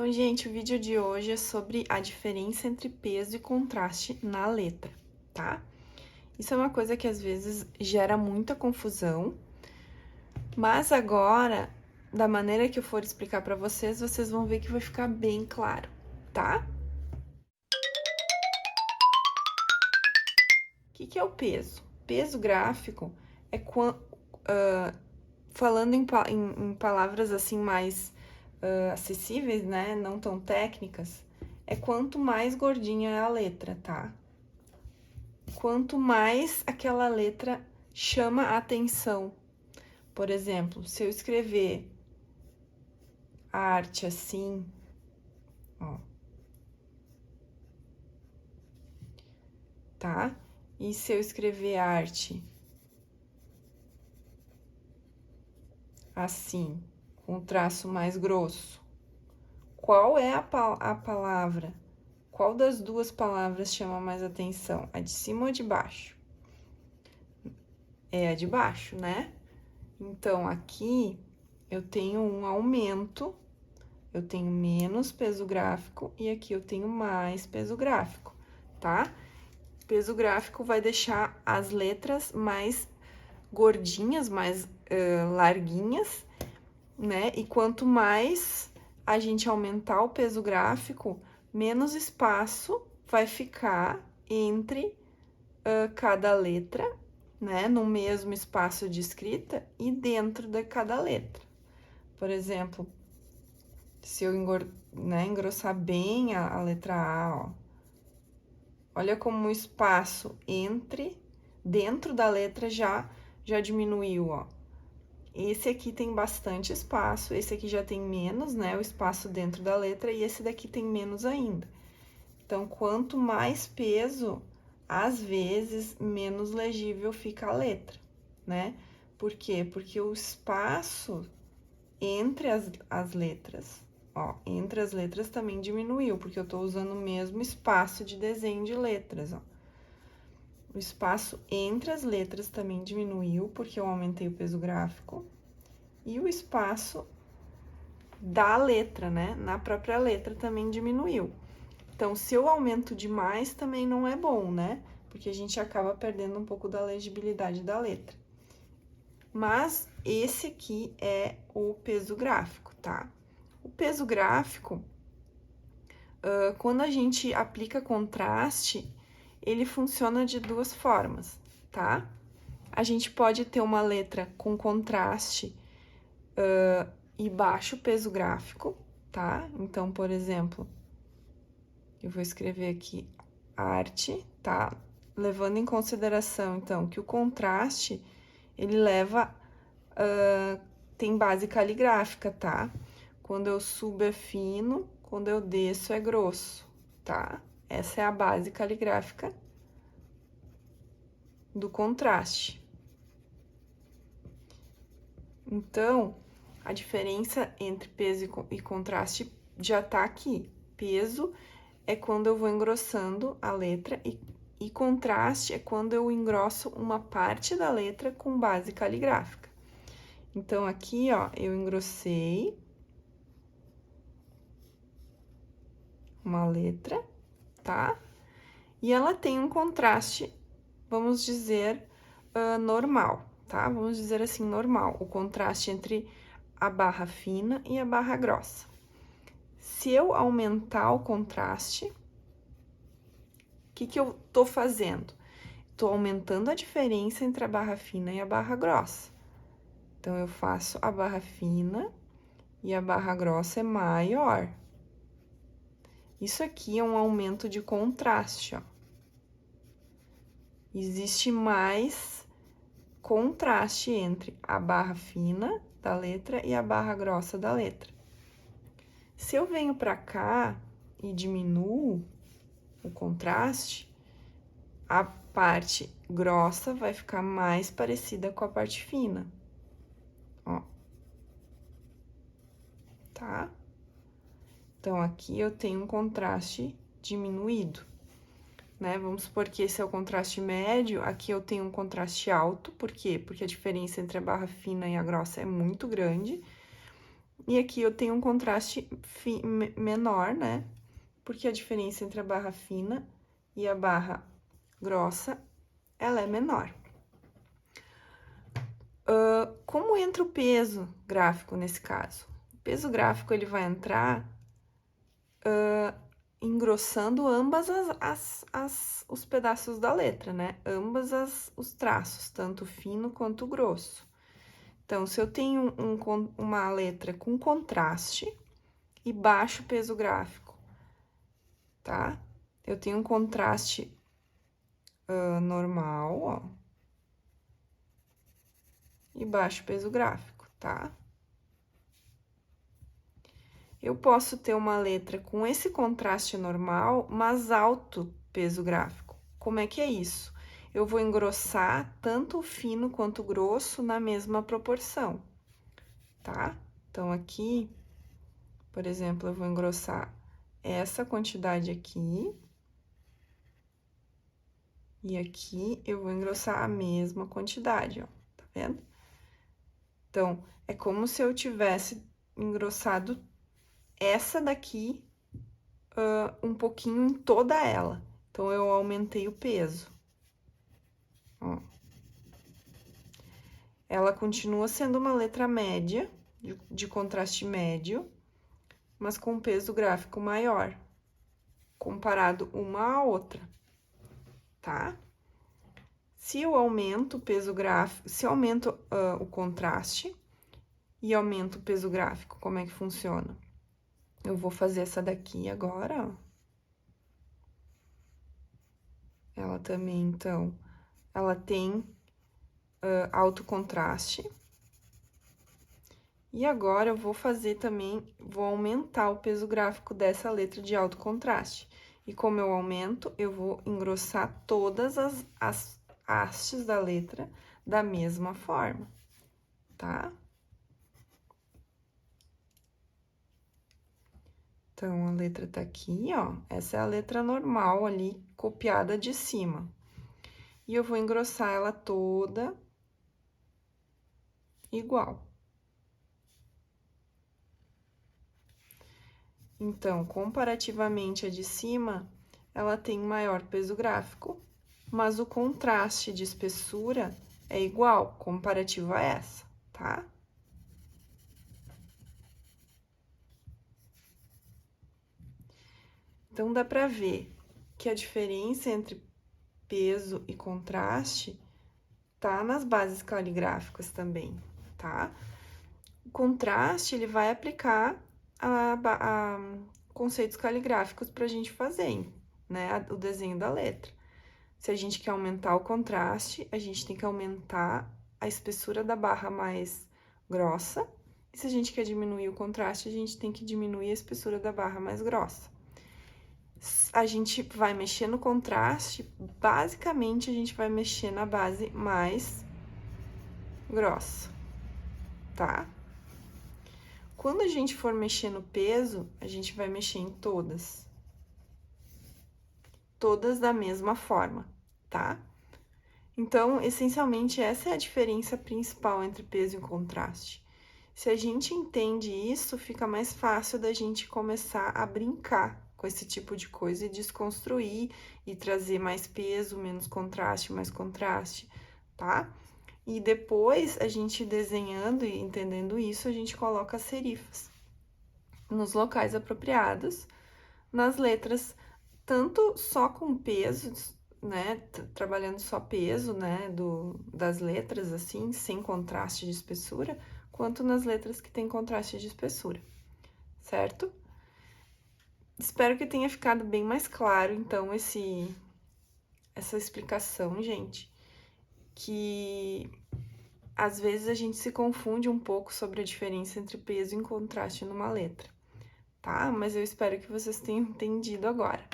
Então, gente, o vídeo de hoje é sobre a diferença entre peso e contraste na letra, tá? Isso é uma coisa que às vezes gera muita confusão, mas agora, da maneira que eu for explicar pra vocês, vocês vão ver que vai ficar bem claro, tá? O que é o peso? Peso gráfico é falando em palavras assim mais acessíveis, né? Não tão técnicas, é quanto mais gordinha é a letra, tá? Quanto mais aquela letra chama a atenção. Por exemplo, se eu escrever arte assim, ó, tá? E se eu escrever arte assim, com um traço mais grosso, qual é a palavra? Qual das duas palavras chama mais atenção? A de cima ou a de baixo? É a de baixo, né? Então, aqui eu tenho um aumento, eu tenho menos peso gráfico e aqui eu tenho mais peso gráfico, tá? Peso gráfico vai deixar as letras mais gordinhas, mais larguinhas, né? E quanto mais a gente aumentar o peso gráfico, menos espaço vai ficar entre cada letra, né? No mesmo espaço de escrita e dentro de cada letra. Por exemplo, se eu engrossar bem a letra A, ó. Olha como o espaço dentro da letra já diminuiu, ó. Esse aqui tem bastante espaço, esse aqui já tem menos, né, o espaço dentro da letra, e esse daqui tem menos ainda. Então, quanto mais peso, às vezes, menos legível fica a letra, né? Por quê? Porque o espaço entre as letras, ó, entre as letras também diminuiu, porque eu tô usando o mesmo espaço de desenho de letras, ó. O espaço entre as letras também diminuiu, porque eu aumentei o peso gráfico. E o espaço da letra, né, na própria letra também diminuiu. Então, se eu aumento demais, também não é bom, né? Porque a gente acaba perdendo um pouco da legibilidade da letra. Mas esse aqui é o peso gráfico, tá? O peso gráfico, quando a gente aplica contraste, ele funciona de duas formas, tá? A gente pode ter uma letra com contraste e baixo peso gráfico, tá? Então, por exemplo, eu vou escrever aqui arte, tá? Levando em consideração, então, que o contraste, ele leva... tem base caligráfica, tá? Quando eu subo é fino, quando eu desço é grosso, tá? Essa é a base caligráfica do contraste. Então, a diferença entre peso e contraste já tá aqui. Peso é quando eu vou engrossando a letra e contraste é quando eu engrosso uma parte da letra com base caligráfica. Então, aqui, ó, eu engrossei uma letra, tá? E ela tem um contraste, vamos dizer, normal, tá? Vamos dizer assim, normal, o contraste entre a barra fina e a barra grossa. Se eu aumentar o contraste, o que eu tô fazendo? Tô aumentando a diferença entre a barra fina e a barra grossa. Então, eu faço a barra fina e a barra grossa é maior. Isso aqui é um aumento de contraste, ó. Existe mais contraste entre a barra fina da letra e a barra grossa da letra. Se eu venho pra cá e diminuo o contraste, a parte grossa vai ficar mais parecida com a parte fina, ó. Tá? Então, aqui eu tenho um contraste diminuído, né? Vamos supor que esse é o contraste médio, aqui eu tenho um contraste alto, por quê? Porque a diferença entre a barra fina e a grossa é muito grande. E aqui eu tenho um contraste menor, né? Porque a diferença entre a barra fina e a barra grossa, ela é menor. Como entra o peso gráfico nesse caso? O peso gráfico, ele vai entrar engrossando ambas os pedaços da letra, né? Ambas os traços, tanto fino quanto grosso. Então, se eu tenho uma letra com contraste e baixo peso gráfico, tá? Eu tenho um contraste normal, ó, e baixo peso gráfico, tá? Eu posso ter uma letra com esse contraste normal, mas alto peso gráfico. Como é que é isso? Eu vou engrossar tanto o fino quanto o grosso na mesma proporção, tá? Então, aqui, por exemplo, eu vou engrossar essa quantidade aqui. E aqui eu vou engrossar a mesma quantidade, ó, tá vendo? Então, é como se eu tivesse engrossado essa daqui um pouquinho em toda ela. Então, eu aumentei o peso. Ó. Ela continua sendo uma letra média, de contraste médio, mas com peso gráfico maior, comparado uma à outra, tá? Se eu aumento o peso gráfico, se eu aumento o contraste e aumento o peso gráfico, como é que funciona? Eu vou fazer essa daqui agora, ó. Ela também, então, ela tem alto contraste. E agora, eu vou fazer também, vou aumentar o peso gráfico dessa letra de alto contraste. E como eu aumento, eu vou engrossar todas as hastes da letra da mesma forma, tá? Então, a letra tá aqui, ó. Essa é a letra normal ali, copiada de cima. E eu vou engrossar ela toda igual. Então, comparativamente a de cima, ela tem maior peso gráfico, mas o contraste de espessura é igual, comparativo a essa, tá? Então, dá pra ver que a diferença entre peso e contraste tá nas bases caligráficas também, tá? O contraste, ele vai aplicar a conceitos caligráficos pra gente fazer, né? O desenho da letra. Se a gente quer aumentar o contraste, a gente tem que aumentar a espessura da barra mais grossa. E se a gente quer diminuir o contraste, a gente tem que diminuir a espessura da barra mais grossa. A gente vai mexer no contraste, basicamente, a gente vai mexer na base mais grossa, tá? Quando a gente for mexer no peso, a gente vai mexer em todas. Todas da mesma forma, tá? Então, essencialmente, essa é a diferença principal entre peso e contraste. Se a gente entende isso, fica mais fácil da gente começar a brincar com esse tipo de coisa e desconstruir e trazer mais peso, menos contraste, mais contraste, tá? E depois, a gente desenhando e entendendo isso, a gente coloca as serifas nos locais apropriados, nas letras, tanto só com pesos, né, trabalhando só peso, né, das letras, assim, sem contraste de espessura, quanto nas letras que tem contraste de espessura, certo? Espero que tenha ficado bem mais claro, então, essa explicação, gente, que às vezes a gente se confunde um pouco sobre a diferença entre peso e contraste numa letra, tá? Mas eu espero que vocês tenham entendido agora.